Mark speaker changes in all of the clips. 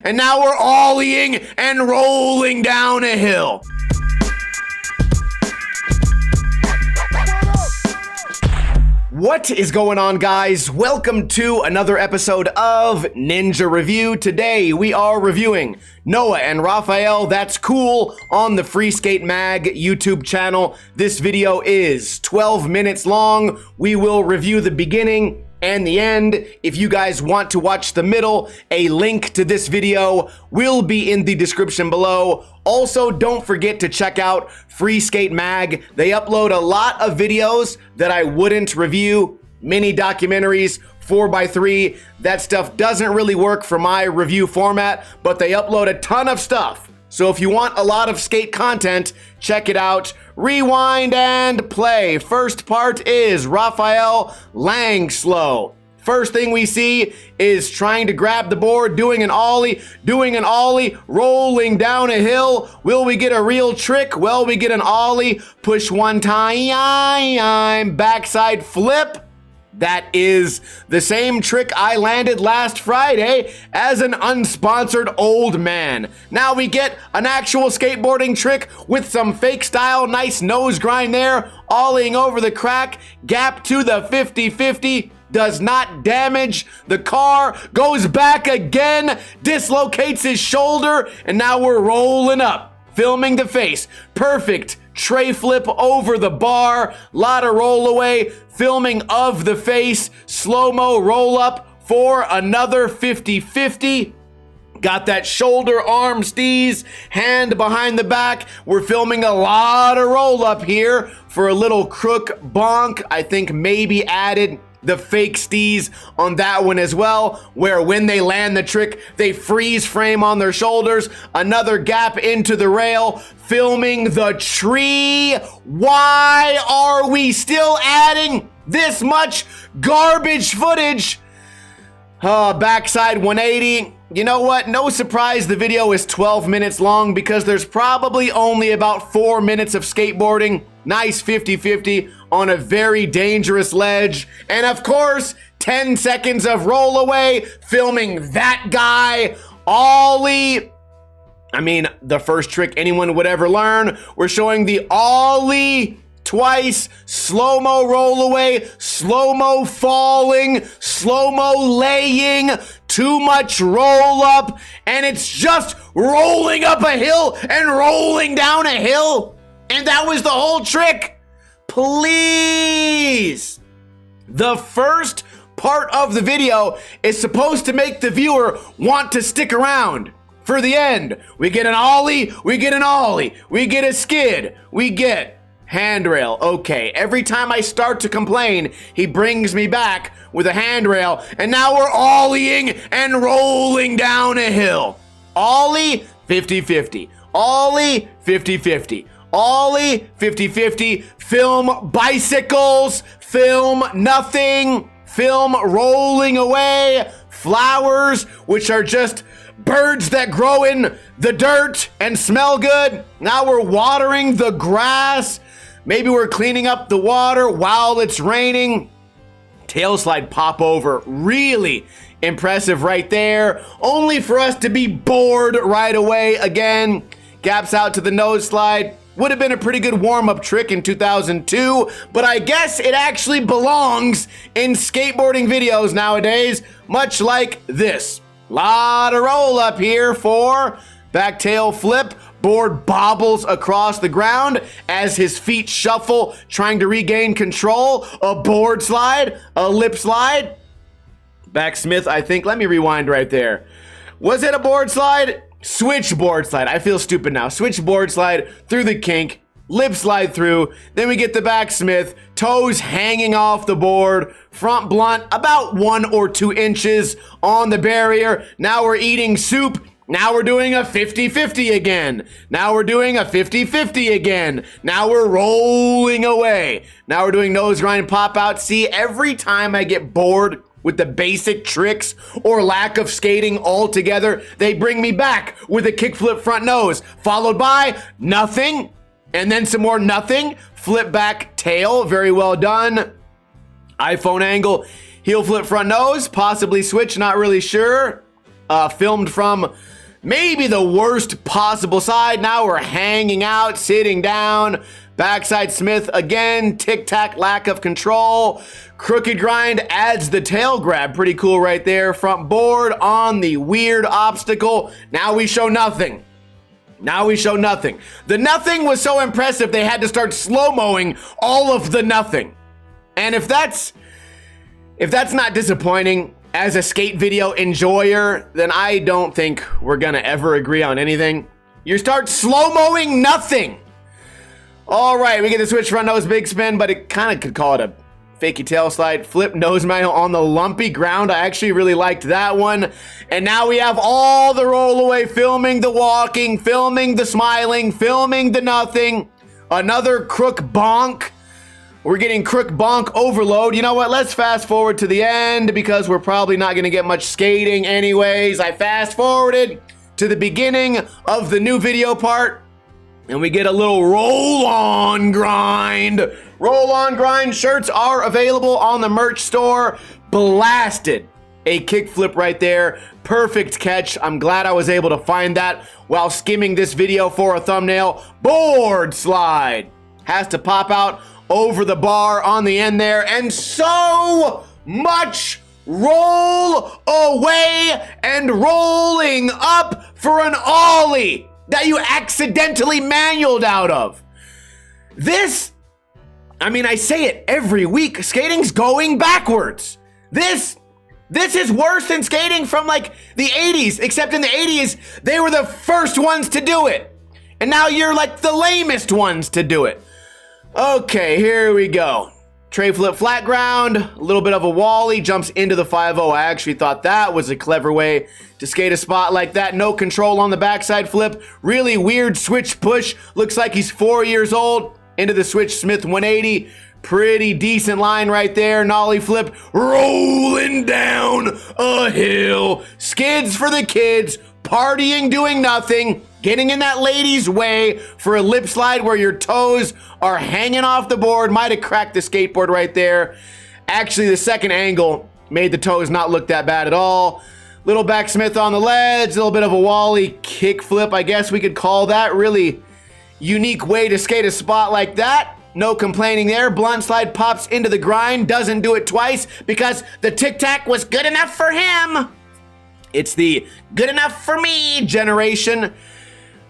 Speaker 1: and now we're ollieing and rolling down a hill. What is going on, guys? Welcome to another episode of Ninja Review. Today we are reviewing Noah and Raphael, That's Cool, on the Free Skate Mag YouTube channel. This video is 12 minutes long. We will review the beginning and the end. If you guys want to watch the middle, a link to this video will be in the description below. Also, don't forget to check out Free Skate Mag. They upload a lot of videos that I wouldn't review, mini documentaries, 4x3. That stuff doesn't really work for my review format, but they upload a ton of stuff. So if you want a lot of skate content, check it out. Rewind and play. First part is Raphael Langslow. First thing we see is trying to grab the board, doing an ollie, rolling down a hill. Will we get a real trick? Well, we get an ollie, push one time, backside flip. That is the same trick I landed last Friday as an unsponsored old man. Now we get an actual skateboarding trick with some fake style, nice nose grind there, ollieing over the crack, gap to the 50-50, does not damage the car, goes back again, dislocates his shoulder, and now we're rolling up, filming the face. Perfect tray flip over the bar, lot of roll away, filming of the face, slow-mo roll up for another 50-50. Got that shoulder arm steez, hand behind the back. We're filming a lot of roll up here for a little crook bonk. I think maybe added the fake steez on that one as well, where when they land the trick, they freeze frame on their shoulders. Another gap into the rail, filming the tree. Why are we still adding this much garbage footage? Backside 180. You know what? No surprise the video is 12 minutes long because there's probably only about 4 minutes of skateboarding. Nice 50-50 on a very dangerous ledge. And of course, 10 seconds of roll away, filming that guy, ollie. I mean, the first trick anyone would ever learn. We're showing the ollie twice, slow-mo roll away, slow-mo falling, slow-mo laying, too much roll up, and it's just rolling up a hill and rolling down a hill. And that was the whole trick. Please. The first part of the video is supposed to make the viewer want to stick around for the end. We get an ollie, we get an ollie, we get a skid, we get handrail. Okay, every time I start to complain, he brings me back with a handrail, and now we're ollieing and rolling down a hill. Ollie, 50-50. Ollie, 50-50. Ollie, 50-50, film bicycles, film nothing, film rolling away, flowers, which are just birds that grow in the dirt and smell good. Now we're watering the grass. Maybe we're cleaning up the water while it's raining. Tail slide pop over, really impressive right there. Only for us to be bored right away again. Gaps out to the nose slide. Would have been a pretty good warm-up trick in 2002, but I guess it actually belongs in skateboarding videos nowadays, much like this. Lot of roll up here for back tail flip. Board bobbles across the ground as his feet shuffle, trying to regain control. A board slide, a lip slide. Backsmith, I think. Let me rewind right there. Was it a board slide? Switchboard slide. I feel stupid now. Switchboard slide through the kink, lip slide through. Then we get the backsmith, toes hanging off the board, front blunt about 1 or 2 inches on the barrier. Now we're eating soup. Now we're doing a 50-50 again. Now we're doing a 50-50 again. Now we're rolling away. Now we're doing nose grind pop out. See, every time I get bored with the basic tricks or lack of skating altogether, they bring me back with a kickflip front nose, followed by nothing, and then some more nothing, flip back tail, very well done. iPhone angle, heel flip front nose, possibly switch, not really sure. filmed from maybe the worst possible side. Now we're hanging out, sitting down. Backside Smith again, tic-tac, lack of control. Crooked grind adds the tail grab. Pretty cool right there. Front board on the weird obstacle. Now we show nothing. Now we show nothing. The nothing was so impressive they had to start slow-moing all of the nothing. And if that's not disappointing as a skate video enjoyer, then I don't think we're gonna ever agree on anything. You start slow-moing nothing. All right, we get the switch front nose big spin, but it kind of could call it a fakey tail slide. Flip nose manual on the lumpy ground. I actually really liked that one. And now we have all the roll away, filming the walking, filming the smiling, filming the nothing. Another crook bonk. We're getting crook bonk overload. You know what? Let's fast forward to the end because we're probably not going to get much skating anyways. I fast forwarded to the beginning of the new video part. And we get a little roll-on grind. Roll-on grind shirts are available on the merch store. Blasted. A kickflip right there. Perfect catch. I'm glad I was able to find that while skimming this video for a thumbnail. Board slide. Has to pop out over the bar on the end there. And so much roll away and rolling up for an ollie that you accidentally manualed out of. This, I mean, I say it every week, skating's going backwards. This is worse than skating from like the 80s, except in the 80s, they were the first ones to do it. And now you're like the lamest ones to do it. Okay, here we go. Tray flip flat ground, a little bit of a wally, jumps into the 5-0. I actually thought that was a clever way to skate a spot like that. No control on the backside flip. Really weird switch push. Looks like he's 4 years old. Into the switch Smith 180. Pretty decent line right there. Nollie flip, rolling down a hill. Skids for the kids. Partying, doing nothing. Getting in that lady's way for a lip slide where your toes are hanging off the board. Might have cracked the skateboard right there. Actually, the second angle made the toes not look that bad at all. Little back Smith on the ledge. A little bit of a wally kick flip, I guess we could call that. Really unique way to skate a spot like that. No complaining there. Blunt slide pops into the grind. Doesn't do it twice because the tic-tac was good enough for him. It's the good enough for me generation.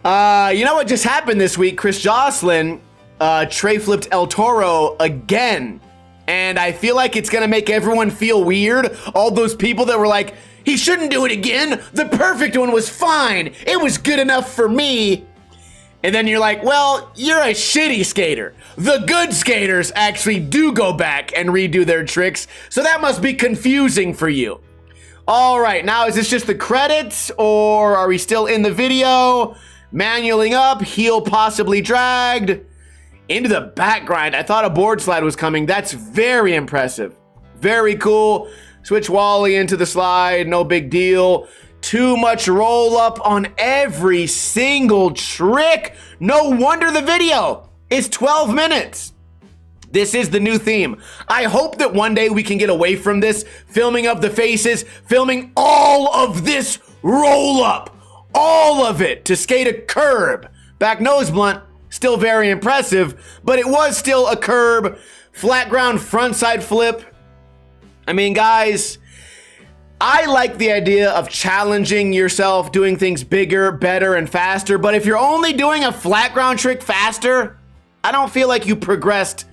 Speaker 1: You know what just happened this week? Chris Jocelyn tray flipped El Toro again. And I feel like it's gonna make everyone feel weird. All those people that were like, he shouldn't do it again. The perfect one was fine. It was good enough for me. And then you're like, well, you're a shitty skater. The good skaters actually do go back and redo their tricks. So that must be confusing for you. All right, now is this just the credits or are we still in the video? Manualing up, heel possibly dragged. Into the back grind. I thought a board slide was coming. That's very impressive. Very cool. Switch wally into the slide, no big deal. Too much roll up on every single trick. No wonder the video is 12 minutes. This is the new theme. I hope that one day we can get away from this filming of the faces, filming all of this roll up, all of it to skate a curb. Back nose blunt, still very impressive, but it was still a curb. Flat ground frontside flip. I mean, guys, I like the idea of challenging yourself, doing things bigger, better, and faster, but if you're only doing a flat ground trick faster, I don't feel like you progressed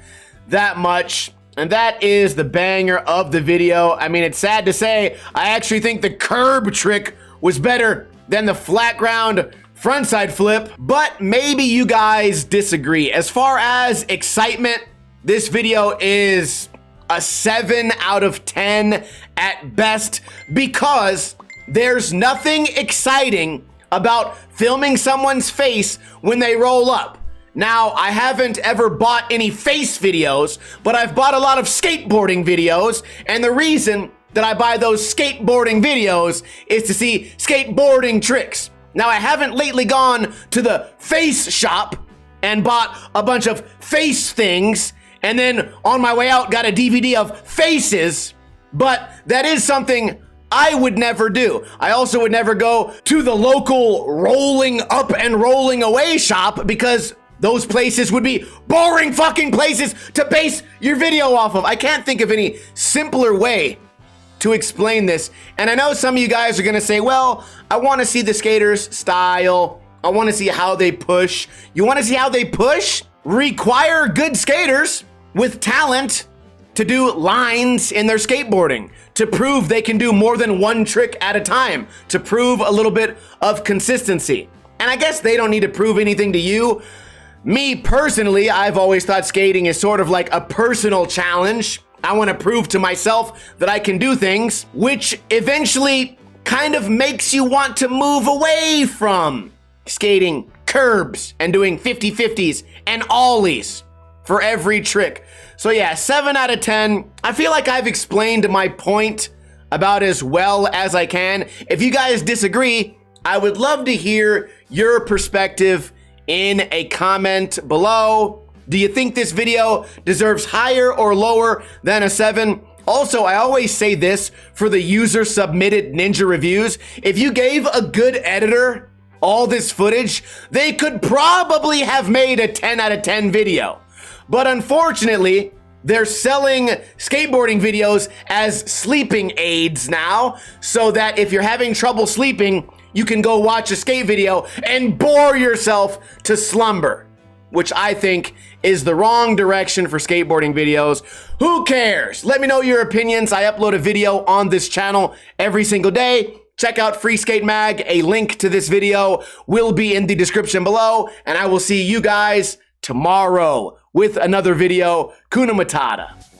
Speaker 1: that much. And that is the banger of the video. I mean, it's sad to say, I actually think the curb trick was better than the flat ground frontside flip, but maybe you guys disagree. As far as excitement, this video is a 7 out of 10 at best because there's nothing exciting about filming someone's face when they roll up. Now, I haven't ever bought any face videos, but I've bought a lot of skateboarding videos, and the reason that I buy those skateboarding videos is to see skateboarding tricks. Now, I haven't lately gone to the face shop and bought a bunch of face things, and then on my way out got a DVD of faces, but that is something I would never do. I also would never go to the local rolling up and rolling away shop because those places would be boring fucking places to base your video off of. I can't think of any simpler way to explain this. And I know some of you guys are gonna say, well, I wanna see the skaters' style. I wanna see how they push. You wanna see how they push? Require good skaters with talent to do lines in their skateboarding, to prove they can do more than one trick at a time, to prove a little bit of consistency. And I guess they don't need to prove anything to you. Me personally, I've always thought skating is sort of like a personal challenge. I want to prove to myself that I can do things, which eventually kind of makes you want to move away from skating curbs and doing 50-50s and ollies for every trick. So yeah, 7 out of 10. I feel like I've explained my point about as well as I can. If you guys disagree, I would love to hear your perspective in a comment below. Do you think this video deserves higher or lower than a 7? Also, I always say this for the user submitted Ninja reviews. If you gave a good editor all this footage, they could probably have made a 10 out of 10 video. But unfortunately, they're selling skateboarding videos as sleeping aids now, so that if you're having trouble sleeping, you can go watch a skate video and bore yourself to slumber, which I think is the wrong direction for skateboarding videos. Who cares? Let me know your opinions. I upload a video on this channel every single day. Check out Free Skate Mag. A link to this video will be in the description below, and I will see you guys tomorrow with another video. Kuna Matata.